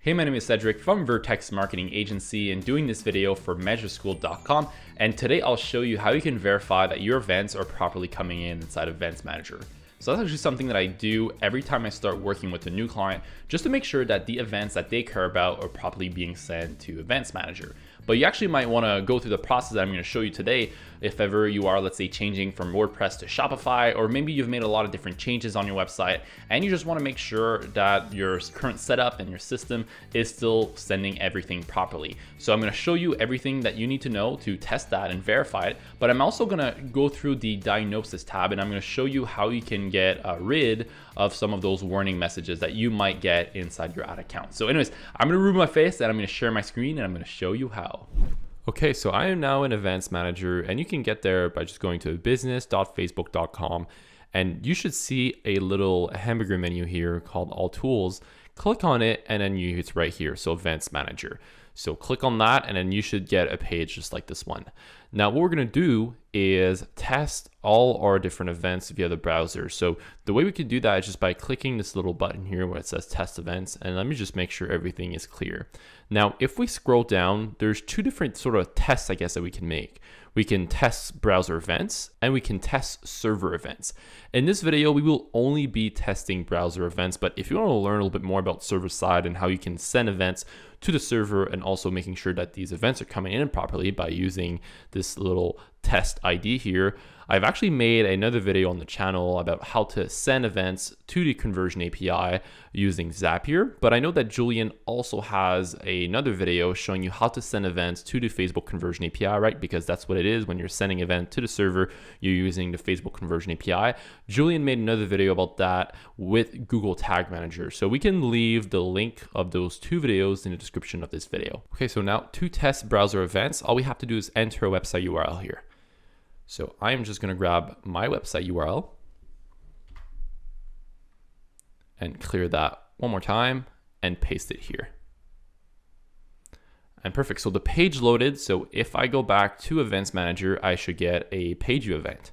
Hey, my name is Cedric from Vertex Marketing Agency and doing this video for measureschool.com, and today I'll show you how you can verify that your events are properly coming in inside Events Manager. So that's actually something that I do every time I start working with a new client, just to make sure that the events that they care about are properly being sent to Events Manager. But you actually might want to go through the process that I'm going to show you today if ever you are, let's say, changing from WordPress to Shopify, or maybe you've made a lot of different changes on your website and you just want to make sure that your current setup and your system is still sending everything properly. So I'm going to show you everything that you need to know to test that and verify it, but I'm also going to go through the diagnosis tab and I'm going to show you how you can get rid of some of those warning messages that you might get inside your ad account. So anyways, I'm going to remove my face and I'm going to share my screen and I'm going to show you how. Okay, so I am now in Events Manager and you can get there by just going to business.facebook.com and you should see a little hamburger menu here called All Tools. Click on it and then it's right here, so Events Manager. So click on that and then you should get a page just like this one. Now what we're gonna do is test all our different events via the browser. So the way we could do that is just by clicking this little button here where it says test events, and let me just make sure everything is clear. Now if we scroll down, there's two different sort of tests I guess that we can make. We can test browser events and we can test server events. In this video, we will only be testing browser events, but if you want to learn a little bit more about server side and how you can send events to the server and also making sure that these events are coming in properly by using this little test ID here, I've actually made another video on the channel about how to send events to the conversion API using Zapier, but I know that Julian also has another video showing you how to send events to the Facebook conversion API, right? Because that's what it is. When you're sending event to the server, you're using the Facebook conversion API. Julian made another video about that with Google Tag Manager. So we can leave the link of those two videos in the description of this video. Okay, so now to test browser events, all we have to do is enter a website URL here. So I'm just going to grab my website URL and clear that one more time and paste it here. And perfect. So the page loaded. So if I go back to Events Manager, I should get a page view event.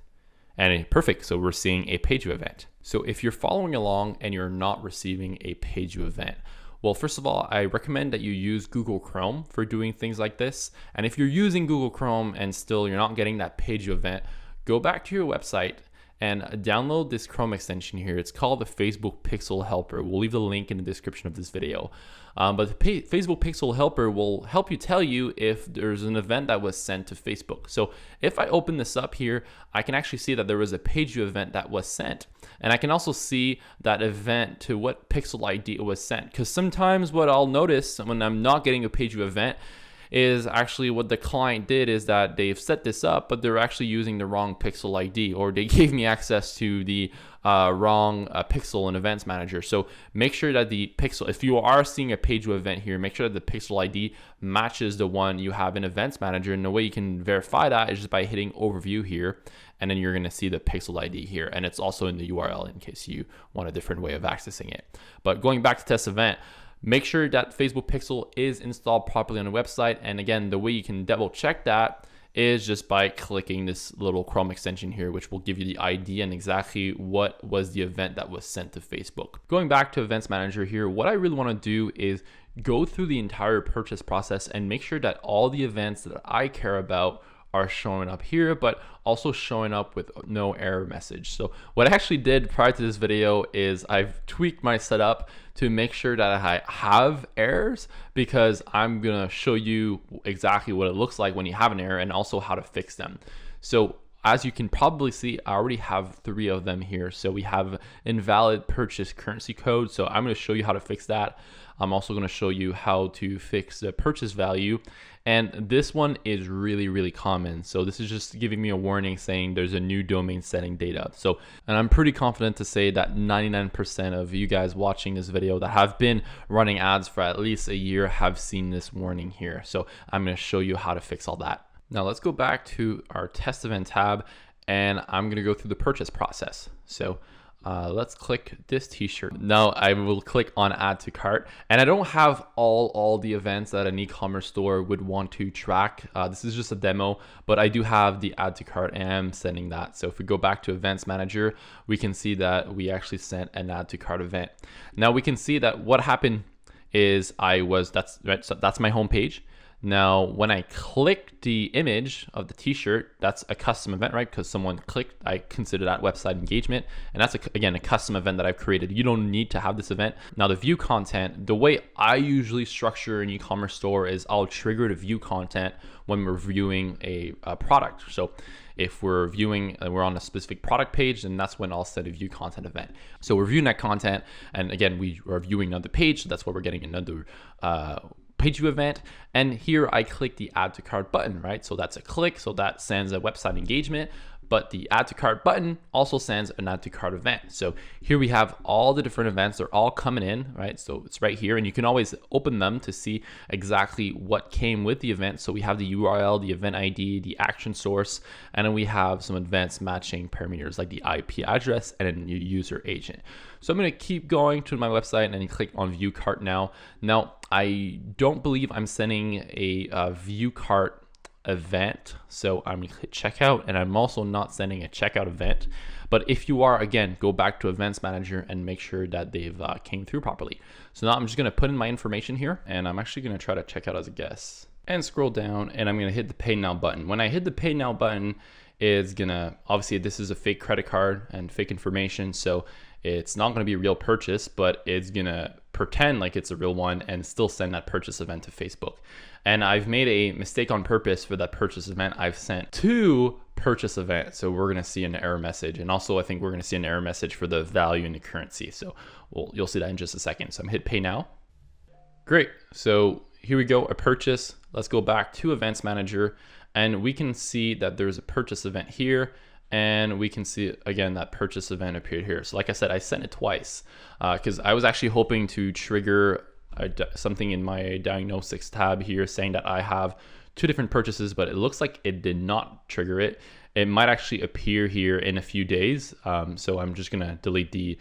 And perfect. So we're seeing a page view event. So if you're following along and you're not receiving a page view event, well, first of all, I recommend that you use Google Chrome for doing things like this. And if you're using Google Chrome and still you're not getting that page view event, go back to your website and download this Chrome extension here. It's called the Facebook Pixel Helper. We'll leave the link in the description of this video. But the Facebook Pixel Helper will help you tell you if there's an event that was sent to Facebook. So if I open this up here, I can actually see that there was a page view event that was sent. And I can also see that event to what pixel ID it was sent. Because sometimes what I'll notice when I'm not getting a page view event is actually what the client did is that they've set this up, but they're actually using the wrong pixel ID, or they gave me access to the wrong pixel in Events Manager. So make sure that the pixel, if you are seeing a page view event here, make sure that the pixel ID matches the one you have in Events Manager. And the way you can verify that is just by hitting overview here, and then you're going to see the pixel ID here. And it's also in the URL in case you want a different way of accessing it. But going back to test event, make sure that Facebook Pixel is installed properly on the website. And again, the way you can double check that is just by clicking this little Chrome extension here, which will give you the ID and exactly what was the event that was sent to Facebook. Going back to Events Manager here, what I really want to do is go through the entire purchase process and make sure that all the events that I care about are showing up here, but also showing up with no error message. So what I actually did prior to this video is I've tweaked my setup to make sure that I have errors, because I'm gonna show you exactly what it looks like when you have an error and also how to fix them. So as you can probably see, I already have 3 of them here. So we have invalid purchase currency code. So I'm going to show you how to fix that. I'm also going to show you how to fix the purchase value. And this one is really, really common. So this is just giving me a warning saying there's a new domain setting data. So, and I'm pretty confident to say that 99% of you guys watching this video that have been running ads for at least a year have seen this warning here. So I'm going to show you how to fix all that. Now let's go back to our test event tab and I'm going to go through the purchase process. So let's click this t-shirt. Now I will click on add to cart, and I don't have all the events that an e-commerce store would want to track. This is just a demo, but I do have the add to cart and I'm sending that. So if we go back to Events Manager, we can see that we actually sent an add to cart event. Now we can see that what happened is that's right. So that's my home page. Now, when I click the image of the t-shirt, that's a custom event, right? Because someone clicked, I consider that website engagement. And that's, again, a custom event that I've created. You don't need to have this event. Now, the view content, the way I usually structure an e-commerce store is I'll trigger the view content when we're viewing a product. So if we're viewing, we're on a specific product page, then that's when I'll set a view content event. So we're viewing that content. And again, we are viewing another page. So that's why we're getting another page view event. And here I click the add to cart button, right? So that's a click, so that sends a website engagement, but the add to cart button also sends an add to cart event. So here we have all the different events, they're all coming in, right? So it's right here, and you can always open them to see exactly what came with the event. So we have the URL, the event ID, the action source, and then we have some advanced matching parameters like the IP address and a new user agent. So I'm gonna keep going to my website and then click on view cart now. Now, I don't believe I'm sending a view cart event, so I'm gonna hit checkout, and I'm also not sending a checkout event. But if you are, again, go back to Events Manager and make sure that they've came through properly. So now I'm just gonna put in my information here, and I'm actually gonna try to check out as a guest and scroll down, and I'm gonna hit the Pay Now button. When I hit the Pay Now button, it's gonna, obviously this is a fake credit card and fake information, so it's not gonna be a real purchase, but it's gonna pretend like it's a real one and still send that purchase event to Facebook. And I've made a mistake on purpose for that purchase event. I've sent 2 purchase events. So we're gonna see an error message. And also I think we're gonna see an error message for the value in the currency. So you'll see that in just a second. So I'm hit pay now. Great, so here we go, a purchase. Let's go back to Events Manager, and we can see that there's a purchase event here, and we can see again that purchase event appeared here. So like I said, I sent it twice because I was actually hoping to trigger something in my diagnostics tab here saying that I have 2 different purchases, but it looks like it did not trigger it. It might actually appear here in a few days. So I'm just gonna delete the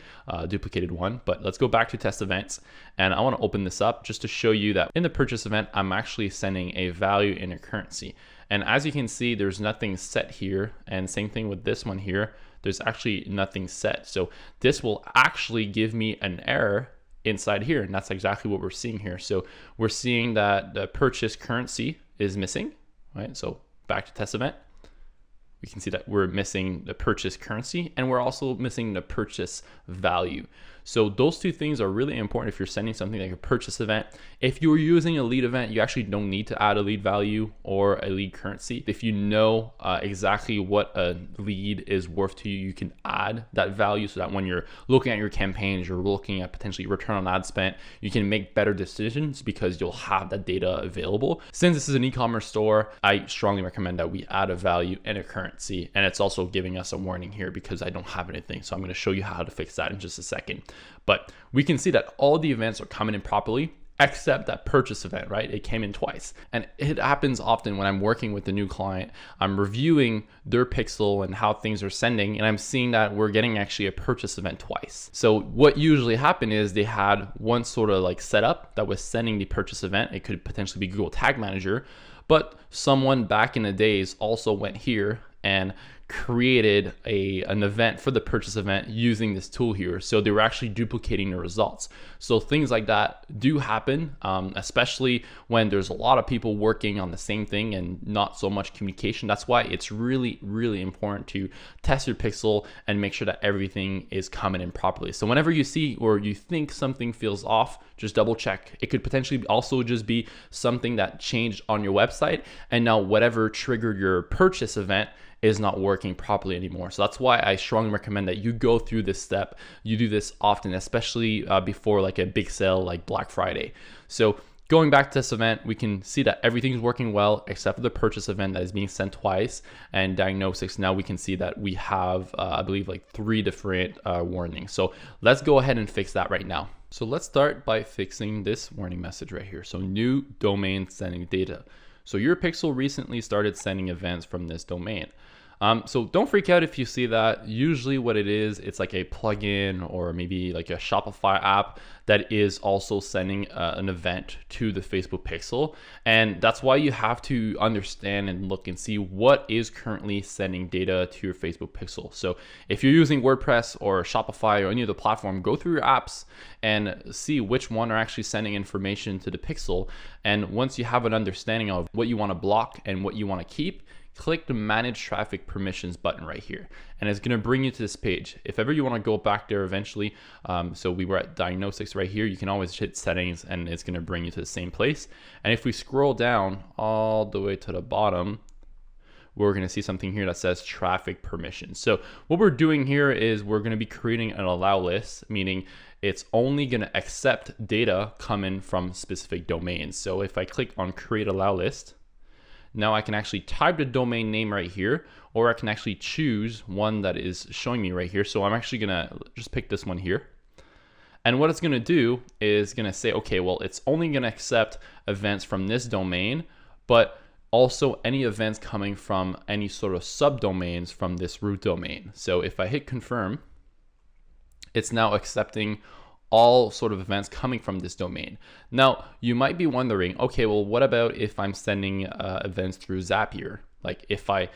duplicated one, but let's go back to test events. And I wanna open this up just to show you that in the purchase event, I'm actually sending a value in a currency. And as you can see, there's nothing set here. And same thing with this one here, there's actually nothing set. So this will actually give me an error inside here. And that's exactly what we're seeing here. So we're seeing that the purchase currency is missing, right? So back to test event. We can see that we're missing the purchase currency, and we're also missing the purchase value. So those 2 things are really important if you're sending something like a purchase event. If you're using a lead event, you actually don't need to add a lead value or a lead currency. If you know exactly what a lead is worth to you, you can add that value so that when you're looking at your campaigns, you're looking at potentially return on ad spend, you can make better decisions because you'll have that data available. Since this is an e-commerce store, I strongly recommend that we add a value and a currency. And it's also giving us a warning here because I don't have anything. So I'm going to show you how to fix that in just a second. But we can see that all the events are coming in properly, except that purchase event, right? It came in twice. And it happens often when I'm working with a new client. I'm reviewing their pixel and how things are sending, and I'm seeing that we're getting actually a purchase event twice. So what usually happened is they had one sort of like setup that was sending the purchase event. It could potentially be Google Tag Manager, but someone back in the days also went here and created an event for the purchase event using this tool here. So they were actually duplicating the results. So things like that do happen, especially when there's a lot of people working on the same thing and not so much communication. That's why it's really, really important to test your pixel and make sure that everything is coming in properly. So whenever you see or you think something feels off, just double check. It could potentially also just be something that changed on your website, and now whatever triggered your purchase event is not working properly anymore. So that's why I strongly recommend that you go through this step. You do this often, especially before like a big sale like Black Friday. So going back to this event, we can see that everything's working well except for the purchase event that is being sent twice. And diagnostics, now we can see that we have, I believe, like 3 different warnings. So let's go ahead and fix that right now. So let's start by fixing this warning message right here. So new domain sending data. So your pixel recently started sending events from this domain. So don't freak out if you see that. Usually what it is, it's like a plugin or maybe like a Shopify app that is also sending an event to the Facebook pixel. And that's why you have to understand and look and see what is currently sending data to your Facebook pixel. So if you're using WordPress or Shopify or any other platform, go through your apps and see which one are actually sending information to the pixel. And once you have an understanding of what you want to block and what you want to keep, click the Manage Traffic Permissions button right here, and it's going to bring you to this page. If ever you want to go back there eventually, so we were at Diagnostics right here, you can always hit Settings and it's going to bring you to the same place. And if we scroll down all the way to the bottom, we're going to see something here that says Traffic Permissions. So what we're doing here is we're going to be creating an allow list, meaning it's only going to accept data coming from specific domains. So if I click on Create Allow List, now I can actually type the domain name right here, or I can actually choose one that is showing me right here. So I'm actually gonna just pick this one here. And what it's gonna do is gonna say, okay, well, it's only gonna accept events from this domain, but also any events coming from any sort of subdomains from this root domain. So if I hit confirm, it's now accepting all sort of events coming from this domain. Now, you might be wondering, okay, well, what about if I'm sending events through Zapier? Like if I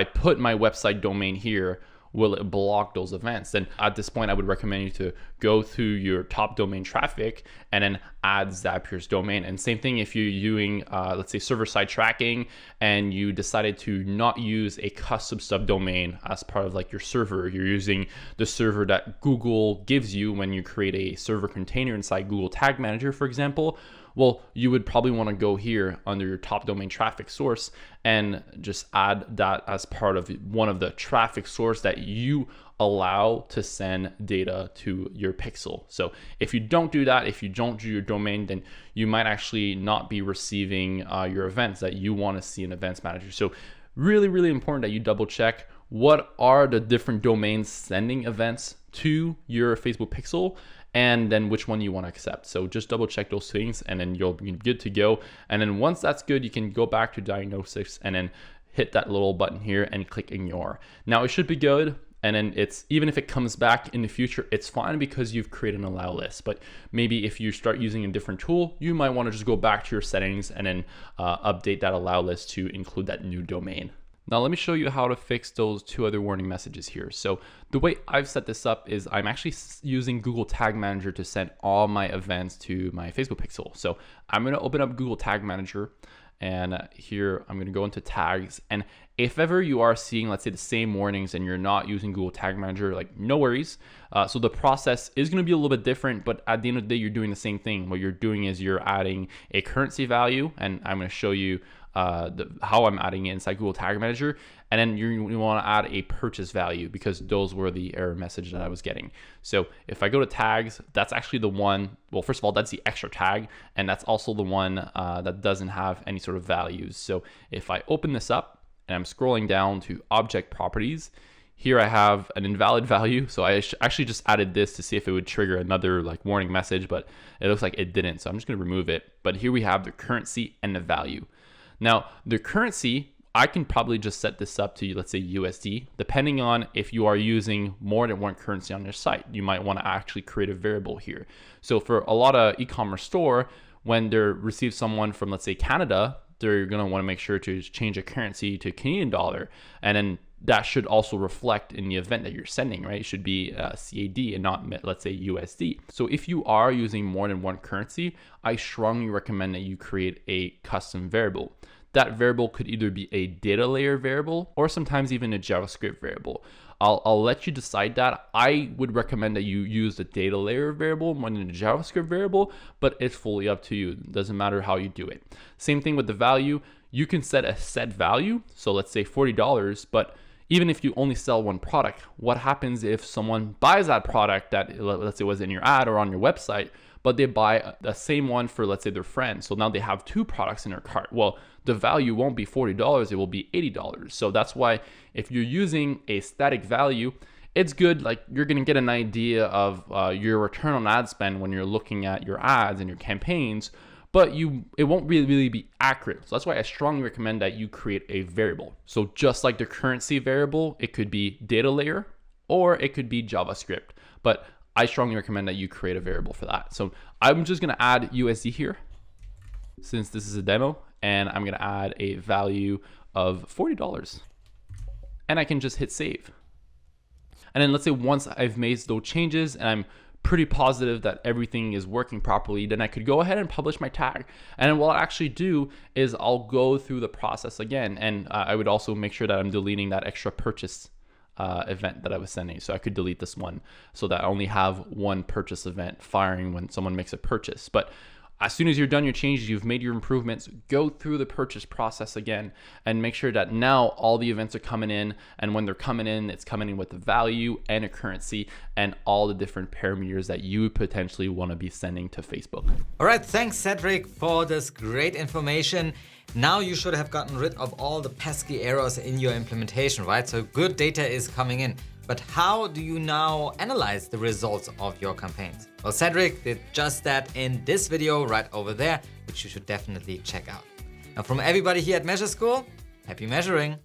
put my website domain here, will it block those events? Then at this point, I would recommend you to go through your top domain traffic and then add Zapier's domain. And same thing if you're doing, let's say, server-side tracking, and you decided to not use a custom subdomain as part of like your server. You're using the server that Google gives you when you create a server container inside Google Tag Manager, for example. Well, you would probably want to go here under your top domain traffic source and just add that as part of one of the traffic source that you allow to send data to your pixel. So if you don't do that, if you don't do your domain, then you might actually not be receiving your events that you want to see in Events Manager. So really, really important that you double check what are the different domains sending events to your Facebook pixel, and then which one you want to accept. So just double check those things and then you'll be good to go. And then once that's good, you can go back to Diagnostics and then hit that little button here and click Ignore. Now it should be good. And then it's, even if it comes back in the future, it's fine because you've created an allow list. But maybe if you start using a different tool, you might want to just go back to your settings and then update that allow list to include that new domain. Now let me show you how to fix those two other warning messages here. So the way I've set this up is I'm actually using Google Tag Manager to send all my events to my Facebook pixel. So I'm going to open up Google Tag Manager, and here I'm going to go into tags. And if ever you are seeing, let's say, the same warnings and you're not using Google Tag Manager, like no worries. So the process is going to be a little bit different, but at the end of the day, you're doing the same thing. What you're doing is you're adding a currency value, and I'm going to show you how I'm adding it inside Google Tag Manager. And then you want to add a purchase value because those were the error message that I was getting. So if I go to tags, that's actually the one, well, first of all, that's the extra tag. And that's also the one that doesn't have any sort of values. So if I open this up and I'm scrolling down to object properties, here I have an invalid value. So I actually just added this to see if it would trigger another like warning message, but it looks like it didn't. So I'm just going to remove it. But here we have the currency and the value. Now, the currency, I can probably just set this up to, let's say, USD, depending on if you are using more than one currency on your site. You might want to actually create a variable here. So for a lot of e-commerce store, when they receive someone from, let's say, Canada, they're going to want to make sure to change a currency to Canadian dollar. And then that should also reflect in the event that you're sending, right? It should be CAD and not, let's say, USD. So if you are using more than one currency, I strongly recommend that you create a custom variable. That variable could either be a data layer variable or sometimes even a JavaScript variable. I'll let you decide that. I would recommend that you use the data layer variable more than the JavaScript variable, but it's fully up to you. It doesn't matter how you do it. Same thing with the value. You can set a set value. So let's say $40, but even if you only sell one product, what happens if someone buys that product that, let's say, was in your ad or on your website, but they buy the same one for, let's say, their friend. So now they have two products in their cart. Well, the value won't be $40, it will be $80. So that's why if you're using a static value, it's good. Like, you're going to get an idea of your return on ad spend when you're looking at your ads and your campaigns. but it won't really be accurate. So that's why I strongly recommend that you create a variable. So just like the currency variable, it could be data layer or it could be JavaScript, but I strongly recommend that you create a variable for that. So I'm just gonna add USD here since this is a demo, and I'm gonna add a value of $40 and I can just hit save. And then let's say once I've made those changes and I'm pretty positive that everything is working properly, then I could go ahead and publish my tag. And then what I'll actually do is I'll go through the process again. And I would also make sure that I'm deleting that extra purchase event that I was sending. So I could delete this one so that I only have one purchase event firing when someone makes a purchase. But as soon as you're done your changes, you've made your improvements, go through the purchase process again and make sure that now all the events are coming in. And when they're coming in, it's coming in with a value and a currency and all the different parameters that you potentially want to be sending to Facebook. All right, thanks Cedric for this great information. Now you should have gotten rid of all the pesky errors in your implementation, right? So good data is coming in. But how do you now analyze the results of your campaigns? Well, Cedric did just that in this video right over there, which you should definitely check out. Now from everybody here at Measure School, happy measuring.